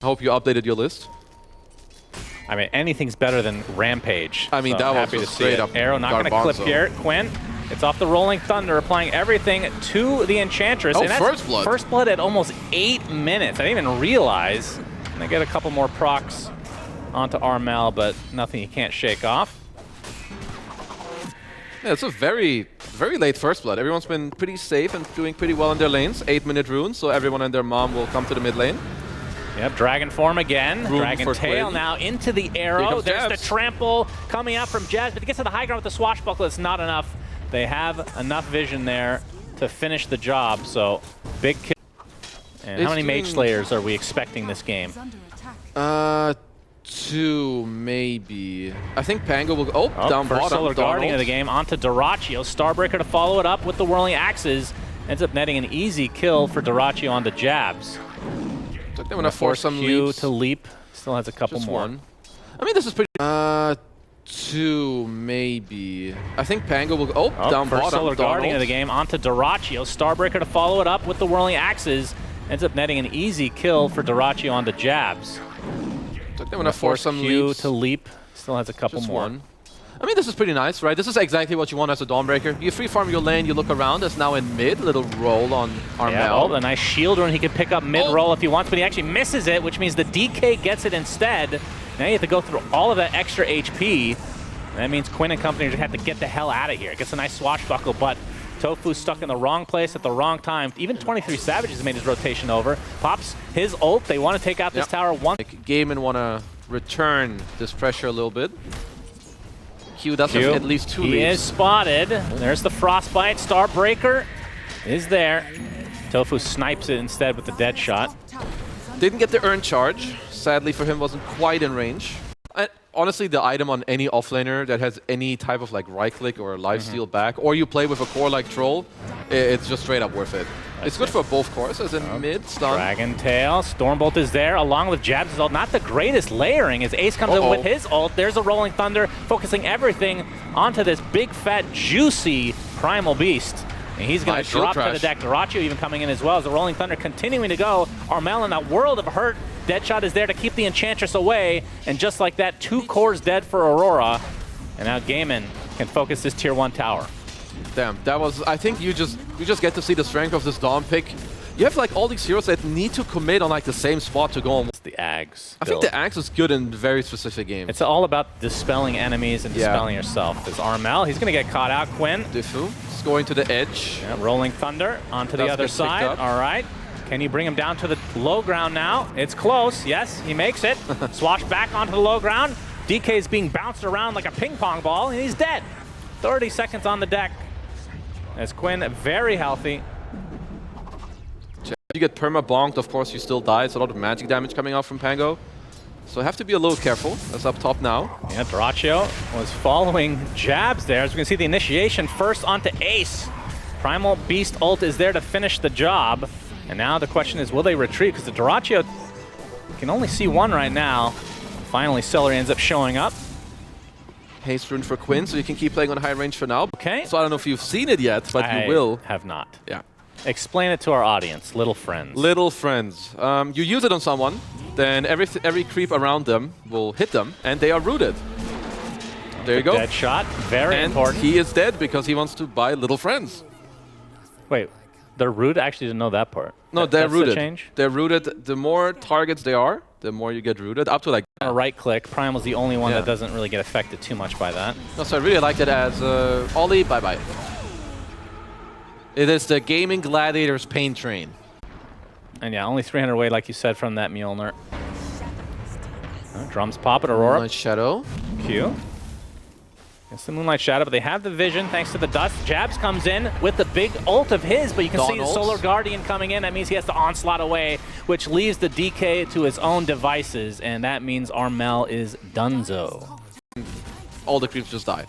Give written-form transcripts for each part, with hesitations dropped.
I hope you updated your list. I mean, anything's better than Rampage. I mean, so that was happy to just see straight it. up Arrow not going to clip garbanzo. here. Quinn, it's off the Rolling Thunder, applying everything to the Enchantress. Oh, and that's First Blood. First Blood at almost 8 minutes. I didn't even realize. And they get a couple more procs onto Armel, but nothing you can't shake off. Yeah, it's a very late First Blood. Everyone's been pretty safe and doing pretty well in their lanes. 8-minute runes, so everyone and their mom will come to the mid lane. Yep, Dragon form again. Room Dragon for tail Quinn. now into the arrow. comes There's Jabs. the trample coming out from Jabs, but to get to the high ground with the swashbuckle, it's not enough. They have enough vision there to finish the job, so big kill. And how many Mage Slayers are we expecting this game? 2 maybe. I think Pango will go. Oh, down first bottom. Solar Guardian of the Donald. game onto Dyrachyo. Starbreaker to follow it up with the Whirling Axes. Ends up netting an easy kill for Dyrachyo on the Jabs. They want to force some Q leaps. to leap. Still has a couple Just more. one. I mean, this is pretty. 2 maybe. I think Pango will. Oh, down first bottom. Solar Guardian of Donald. the game onto Dyrachyo. Starbreaker to follow it up with the Whirling Axes. Ends up netting an easy kill for Dyrachyo on the Jabs. They want to force some Q leaps. to leap. Still has a couple Just more. one. I mean, this is pretty nice, right? This is exactly what you want as a Dawnbreaker. You free farm your lane, you look around. It's now in mid. Little roll on Armel. Yeah, oh, a nice shield rune he can pick up mid-roll if he wants, but he actually misses it, which means the DK gets it instead. Now you have to go through all of that extra HP. That means Quinn and company just have to get the hell out of here. Gets a nice swashbuckle, but Tofu's stuck in the wrong place at the wrong time. Even 23 Savages made his rotation over. Pops his ult. They want to take out this tower once. Gaiman want to return this pressure a little bit. Q does have at least 2 leaps. He is spotted. There's the Frostbite. Starbreaker is there. Tofu snipes it instead with the dead shot. Didn't get the earn charge. Sadly for him, wasn't quite in range. Honestly, the item on any offlaner that has any type of like right click or lifesteal back, or you play with a core like Troll, it's just straight up worth it. It's good for both cores, as in mid, stun. Dragon Tail, Stormbolt is there, along with Jabs' ult. Not the greatest layering as Ace comes in with his ult. There's a Rolling Thunder, focusing everything onto this big, fat, juicy Primal Beast. And he's going to drop to the deck. Dyrachyo even coming in as well as the Rolling Thunder continuing to go. Armel in that world of hurt. Deadshot is there to keep the Enchantress away. And just like that, 2 cores dead for Aurora. And now Gaiman can focus this tier 1 tower. Damn, that was, I think you just get to see the strength of this Dawn pick. You have like all these heroes that need to commit on like the same spot to go on. It's the Ags. I think the Axe is good in very specific games. It's all about dispelling enemies and dispelling yourself. There's Armel, he's gonna get caught out. Quinn. Diffu is going to the edge. Yeah, Rolling Thunder onto the other side. All right. Can you bring him down to the low ground now? It's close. Yes, he makes it. Swash back onto the low ground. DK is being bounced around like a ping pong ball, and he's dead. 30 seconds on the deck. As Quinn, very healthy. You get perma bonked, of course you still die. It's a lot of magic damage coming out from Pango. So have to be a little careful. That's up top now. Yeah, Dyrachyo was following Jabs there. As we can see the initiation first onto Ace. Primal Beast ult is there to finish the job. And now the question is, will they retreat? Because the Dyrachyo can only see one right now. Finally, Celery ends up showing up. Haste rune for Quinn, so you can keep playing on high range for now. Okay. So I don't know if you've seen it yet, but you will. Have not. Yeah. Explain it to our audience, little friends. Little friends. You use it on someone, then every creep around them will hit them, and they are rooted. There you go. Dead shot, very important. He is dead because he wants to buy little friends. Wait, they're rooted? I actually didn't know that part. No, they're rooted. The change? They're rooted. The more targets they are, the more you get rooted. Up to like. A right click. Primal's the only one that doesn't really get affected too much by that. No, so I really like it as Ollie, bye-bye. It is the gaming Gladiators pain train. And yeah, only 300 away, like you said, from that Mjolnir. Drums pop at Aurora. Nice shadow. Q. It's the Moonlight Shadow, but they have the vision thanks to the dust. Jabs comes in with the big ult of his, but you can see the Solar Guardian coming in. That means he has to onslaught away, which leaves the DK to his own devices, and that means Armel is donezo. All the creeps just die.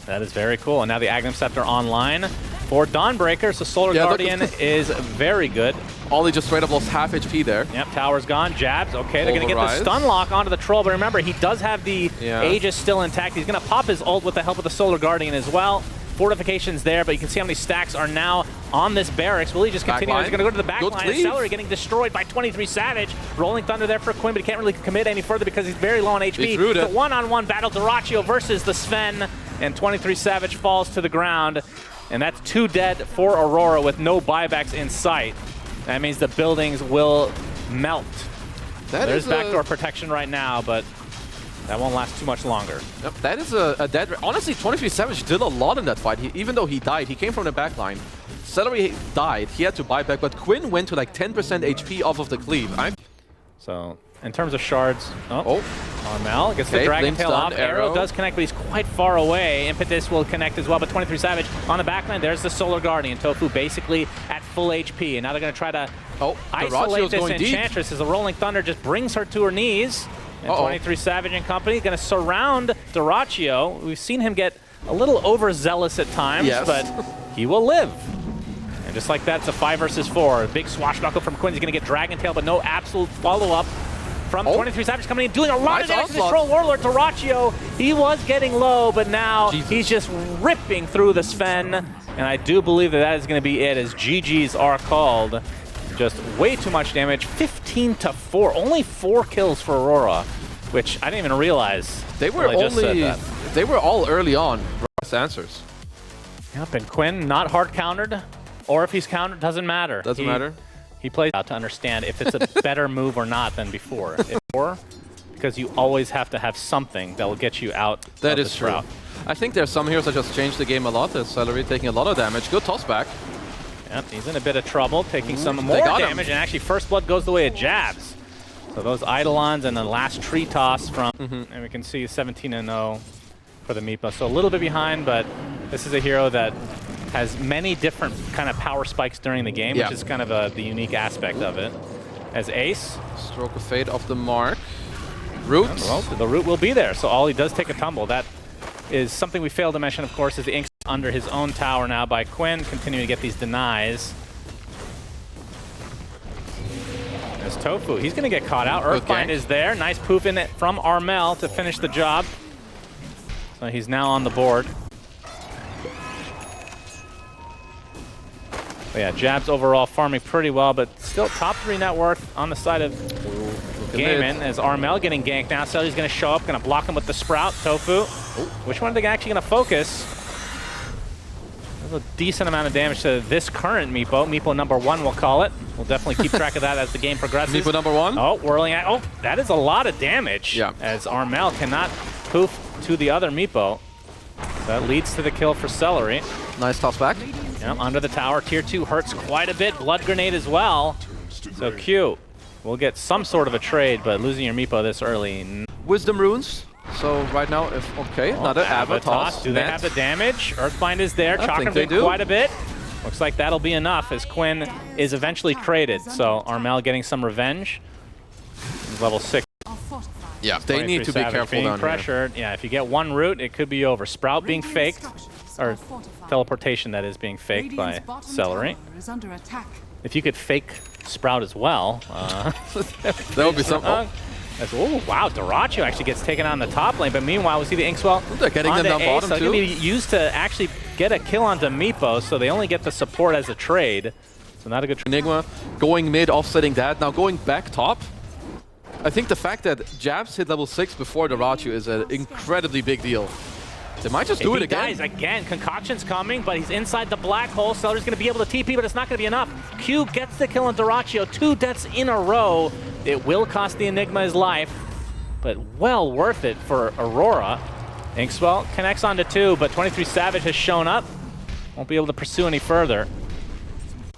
That is very cool. And now the Agnum Scepter online for Dawnbreaker, so Solar Guardian is very good. Ollie just straight up lost half HP there. Yep, tower's gone. Jabs, okay, they're going to get the stun lock onto the Troll, but remember, he does have the Aegis still intact. He's going to pop his ult with the help of the Solar Guardian as well. Fortifications there, but you can see how many stacks are now on this barracks. Will he just continue? He's going to go to the back Good line. cleave. Celery getting destroyed by 23 Savage. Rolling Thunder there for Quinn, but he can't really commit any further because he's very low on HP. The one-on-one battle, Dyrachyo versus the Sven, and 23 Savage falls to the ground. And that's 2 dead for Aurora with no buybacks in sight. That means the buildings will melt. There's backdoor protection right now, but that won't last too much longer. Yep, that is a dead... Honestly, 23 Savage did a lot in that fight. Even though he died, he came from the back line. Celery died, he had to buy back, but Quinn went to like 10% HP off of the cleave. So, in terms of shards... Armel gets the Dragon Tail off. Arrow does connect, but he's quite far away. Impetus will connect as well, but 23 Savage on the backline. There's the Solar Guardian. Tofu basically at full HP, and now they're going to try to isolate this Enchantress as the Rolling Thunder just brings her to her knees. And 23 Savage and company going to surround Dyrachyo. We've seen him get a little overzealous at times, but he will live. And just like that, it's a 5 versus 4. A big swashbuckle from Quinn. He's going to get Dragon Tail, but no absolute follow-up from 23 Savage coming in, doing a lot of damage to this Troll Warlord. Dyrachyo, he was getting low, but now he's just ripping through the Sven. And I do believe that is going to be it, as GGs are called. Just way too much damage, 15-4. Only 4 kills for Aurora, which I didn't even realize. They were they were all early on. Answers. Yep, and Quinn not hard countered, or if he's countered, doesn't matter. Doesn't matter. He plays out to understand if it's a better move or not than before. Because you always have to have something that will get you out. That is true. I think there's some heroes that just changed the game a lot. There's Celery taking a lot of damage. Good toss back. Yep, he's in a bit of trouble, taking some more damage, and actually First Blood goes the way of Jabs. So those Eidolons and the last tree toss from, and we can see 17-0 for the Meepo. So a little bit behind, but this is a hero that has many different kind of power spikes during the game, which is kind of the unique aspect of it. As Ace. Stroke of Fate off the mark. Root. Well, the root will be there, so Ollie does take a tumble. That is something we failed to mention, of course, is the Ink's under his own tower now by Quinn, continuing to get these denies. There's Tofu. He's going to get caught out. Earthbind is there. Nice poof in it from Armel to finish the job. So he's now on the board. But yeah, Jabs overall farming pretty well, but still top 3 net worth on the side of Gaiman as Armel getting ganked now. Celery's going to show up, going to block him with the Sprout. Tofu. Which one are they actually going to focus? There's a decent amount of damage to this current Meepo. Meepo number 1, we'll call it. We'll definitely keep track of that as the game progresses. Meepo number 1? Oh, whirling at. Oh, that is a lot of damage. Yeah. As Armel cannot poof to the other Meepo. That leads to the kill for Celery. Nice toss back. Yeah, under the tower. Tier 2 hurts quite a bit. Blood Grenade as well. So Q will get some sort of a trade, but losing your Meepo this early. Wisdom runes. So right now, another Avatos. Do they have the damage? Earthbind is there. Chakram doing quite a bit. Looks like that'll be enough as Quinn is eventually traded. So Armel getting some revenge. Level 6. Yeah, they need to be careful down pressured. Yeah, if you get 1 root, it could be over. Sprout being faked, or teleportation that is being faked by Celery. If you could fake Sprout as well, that would be something. Oh, wow, Dyrachyo actually gets taken on the top lane, but meanwhile, we see the Inkswell they're getting them down bottom, too. Going to be used to actually get a kill onto Meepo, so they only get the support as a trade. So not a good trade. Enigma going mid, offsetting that. Now going back top. I think the fact that Jabs hit level 6 before Dyrachyo is an incredibly big deal. They might just do it again. He dies again. Concoction's coming, but he's inside the black hole. Celery's going to be able to TP, but it's not going to be enough. Q gets the kill on Dyrachyo. 2 deaths in a row. It will cost the Enigma his life, but well worth it for Aurora. Inkswell connects onto 2, but 23 Savage has shown up. Won't be able to pursue any further.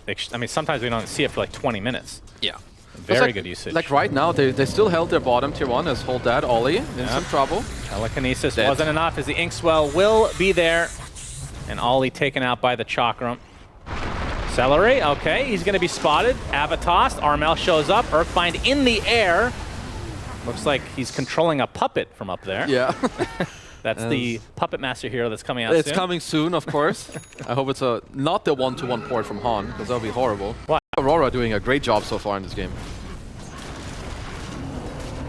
I mean, sometimes we don't see it for like 20 minutes. Yeah. Very good usage. Like right now, they still held their bottom tier 1 as Hold That, Ollie in some trouble. Telekinesis wasn't enough as the Inkswell will be there. And Ollie taken out by the Chakram. Celery, okay, he's going to be spotted. Avatos, Armel shows up. Earthbind in the air. Looks like he's controlling a puppet from up there. Yeah. That's the Puppet Master hero that's coming out soon. It's coming soon, of course. I hope it's not the 1-to-1 port from Han, because that would be horrible. What? Aurora doing a great job so far in this game.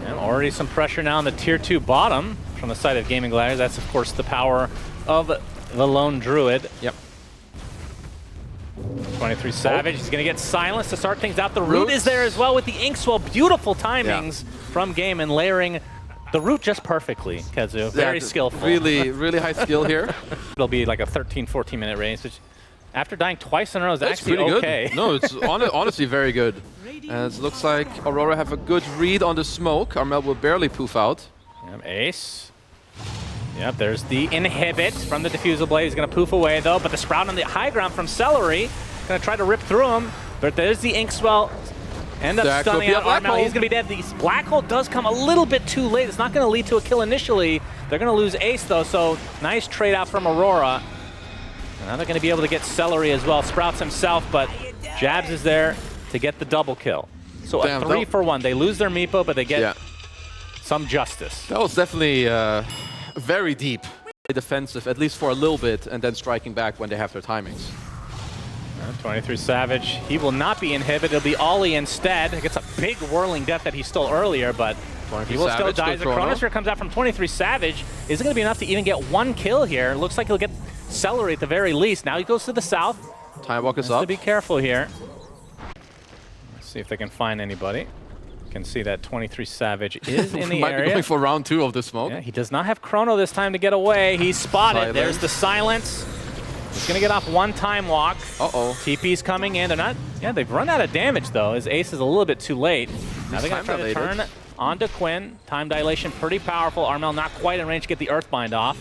And already some pressure now on the tier 2 bottom from the side of Gaming Gladiators. That's, of course, the power of the lone Druid. Yep. 23 Savage, he's going to get silenced to start things out. The root is there as well with the Inkswell. Beautiful timings from Game and layering the root just perfectly, Kezu. Very skillful. Really, really high skill here. It'll be like a 13, 14-minute range, which after dying twice in a row is That's actually pretty okay. Good. No, it's honestly very good. And it looks like Aurora have a good read on the smoke. Armel will barely poof out. Yep, Ace. Yep, there's the inhibit from the Diffusal Blade. He's going to poof away, though, but the Sprout on the high ground from Celery going to try to rip through him. But there's the Inkswell. End up stunning out Armel. He's going to be dead. The Black Hole does come a little bit too late. It's not going to lead to a kill initially. They're going to lose Ace, though, so nice trade out from Aurora. And now they're going to be able to get Celery as well. Sprouts himself, but Jabs is there to get the double kill. So a 3-for-1. They lose their Meepo, but they get some justice. That was definitely very deep. Defensive, at least for a little bit, and then striking back when they have their timings. 23 Savage, he will not be inhibited. It'll be Ollie instead. He gets a big whirling death that he stole earlier, but he will still die. The Chronosphere comes out from 23 Savage. Isn't going to be enough to even get one kill here. Looks like he'll get Celery at the very least. Now he goes to the south. Time Walk is up. To be careful here. Let's see if they can find anybody. You can see that 23 Savage is in the Might area. be going for round 2 of the smoke. Yeah, he does not have Chrono this time to get away. He's spotted. There's the silence. He's going to get off one Time Walk. Uh-oh. TP's coming in. They're not... Yeah, they've run out of damage, though. His Ace is a little bit too late. Now they're going to try to turn onto Quinn. Time dilation pretty powerful. Armel not quite in range to get the Earthbind off.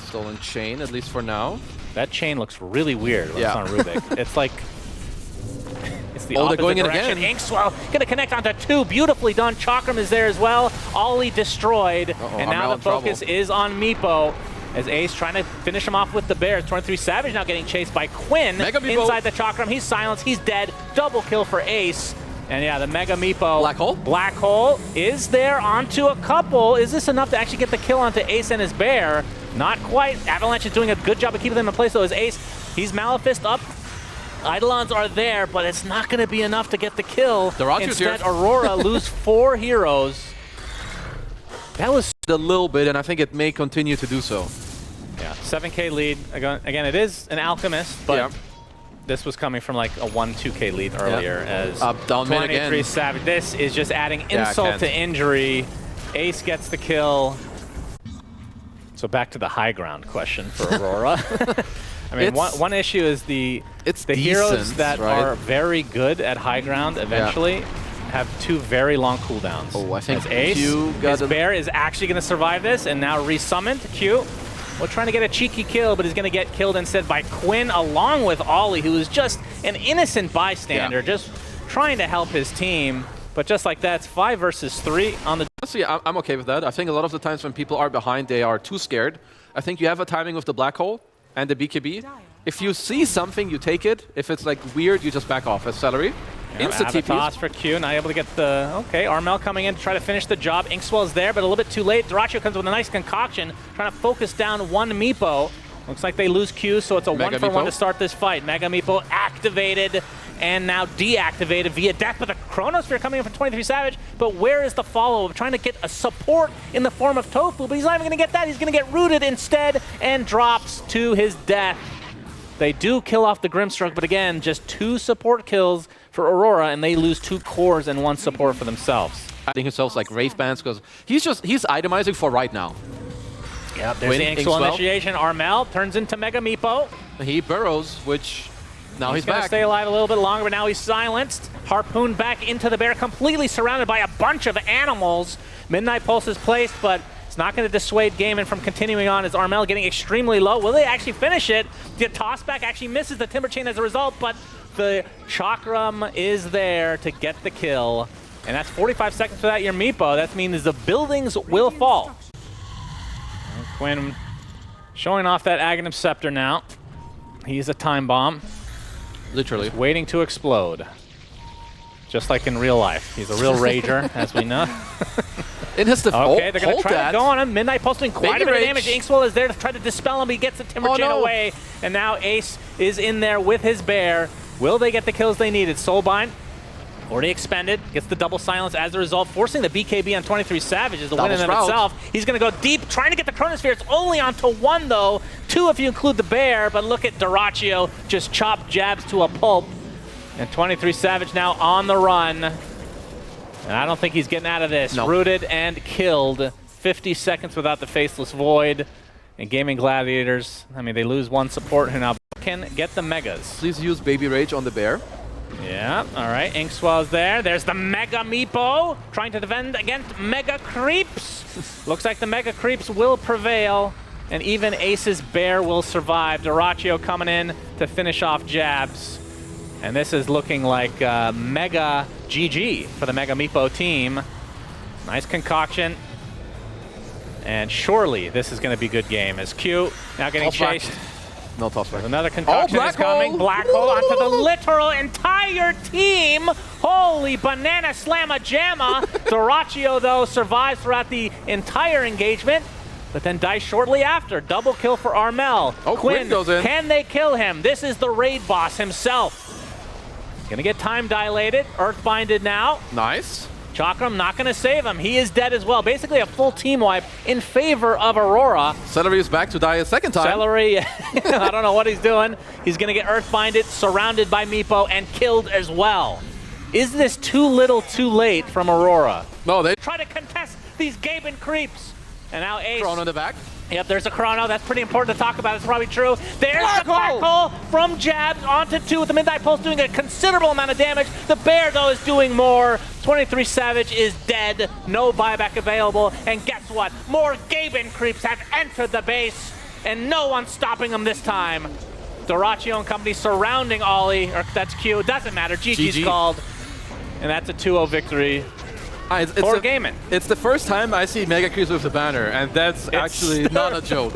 Stolen Chain, at least for now. That chain looks really weird when it's on Rubik. It's like... It's the opposite going direction. In again. Inkswell going to connect onto 2. Beautifully done. Chakram is there as well. Ollie destroyed. And now the focus is on Meepo. As Ace trying to finish him off with the Bears. 23 Savage now getting chased by Quinn inside the Chakram. He's silenced. He's dead. Double kill for Ace. And yeah, the Mega Meepo. Black Hole is there onto a couple. Is this enough to actually get the kill onto Ace and his Bear? Not quite. Avalanche is doing a good job of keeping them in place, though. As Ace, he's Maleficed up. Eidolons are there, but it's not going to be enough to get the kill. Instead, Aurora lose 4 heroes. That was a little bit, and I think it may continue to do so. Yeah, 7K lead. Again, it is an Alchemist, but this was coming from like a 1-2K lead earlier. As down 23 Savage. This is just adding insult to injury. Ace gets the kill. So back to the high ground question for Aurora. I mean, one issue is the heroes that are very good at high ground eventually have 2 very long cooldowns. Oh, I think Ace, his Bear is actually going to survive this, and now resummoned. Q, well, trying to get a cheeky kill, but he's going to get killed instead by Quinn, along with Ollie, who is just an innocent bystander, just trying to help his team. But just like that, it's 5 versus 3 on the... Honestly, I'm okay with that. I think a lot of the times when people are behind, they are too scared. I think you have a timing with the Black Hole and the BKB. If you see something, you take it. If it's like weird, you just back off as Celery. Instant TP. Toss for Q, not able to get the... Okay, Armel coming in to try to finish the job. Inkswell's there, but a little bit too late. Dyrachio comes with a nice concoction, trying to focus down one Meepo. Looks like they lose Q, so it's a 1-for-1 to start this fight. Mega Meepo activated and now deactivated via death, but the Chronosphere coming in from 23 Savage. But where is the follow-up? Trying to get a support in the form of Tofu, but he's not even going to get that. He's going to get rooted instead and drops to his death. They do kill off the Grimstroke, but again, just 2 support kills for Aurora, and they lose 2 cores and 1 support for themselves. Adding himself like Wraith Bands, because he's itemizing for right now. Yep, there's the Inkswell initiation. Armel turns into Mega Meepo. He burrows, which now he's back. Gonna stay alive a little bit longer, but now he's silenced. Harpoon back into the Bear, completely surrounded by a bunch of animals. Midnight Pulse is placed, but it's not going to dissuade Gaiman from continuing on as Armel getting extremely low. Will they actually finish it? The tossback actually misses the Timber Chain as a result, but the Chakram is there to get the kill. And that's 45 seconds without your Meepo. That means the buildings will fall. And Quinn showing off that Aghanim Scepter now. He's a time bomb. Literally. Just waiting to explode. Just like in real life. He's a real rager, as we know. In his defense. Okay, they're going to try to go on him. Midnight Pulse doing quite a bit of damage. Inkswell is there to try to dispel him. He gets the Timber Chain away. And now Ace is in there with his Bear. Will they get the kills they needed? Soulbind, already expended, gets the double silence as a result, forcing the BKB on 23 Savage is the win in of itself. He's going to go deep, trying to get the Chronosphere. It's only onto 1, though. 2 if you include the bear, but look at Dyrachyo just chop jabs to a pulp. And 23 Savage now on the run. And I don't think he's getting out of this. No. Rooted and killed. 50 seconds without the Faceless Void. And Gaming Gladiators, I mean, they lose 1 support who now can get the megas. Please use Baby Rage on the bear. Yeah, all right, Inkswell's there. There's the Mega Meepo trying to defend against Mega Creeps. Looks like the Mega Creeps will prevail, and even Ace's bear will survive. Dyrachyo coming in to finish off jabs. And this is looking like Mega GG for the Mega Meepo team. Nice concoction. And surely this is going to be a good game as Q now getting chased. No toss back. Another concoction is coming. Black hole onto the literal entire team. Holy banana slamma jamma. Dyrachyo, though, survives throughout the entire engagement, but then dies shortly after. Double kill for Armel. Oh, Quinn goes in. Can they kill him? This is the raid boss himself. Gonna get time dilated. Earthbinded now. Nice. Chakram not going to save him. He is dead as well. Basically a full team wipe in favor of Aurora. Celery is back to die a second time. Celery, I don't know what he's doing. He's going to get earthbinded, surrounded by Meepo, and killed as well. Is this too little too late from Aurora? No, they Try to contest these Gaben creeps. And now Ace. thrown in the back. Yep, there's a chrono. That's pretty important to talk about. It's probably true. There's the black hole from jabs onto 2 with the Midnight Pulse doing a considerable amount of damage. The bear, though, is doing more. 23 Savage is dead. No buyback available. And guess what? More Gaben creeps have entered the base, and no one's stopping them this time. Dyrachyo and company surrounding Ollie. Or that's Q. Doesn't matter. GG's called. And that's a 2-0 victory. For Gaming. It's the first time I see Mega Creeps with the banner, and that's actually not a joke.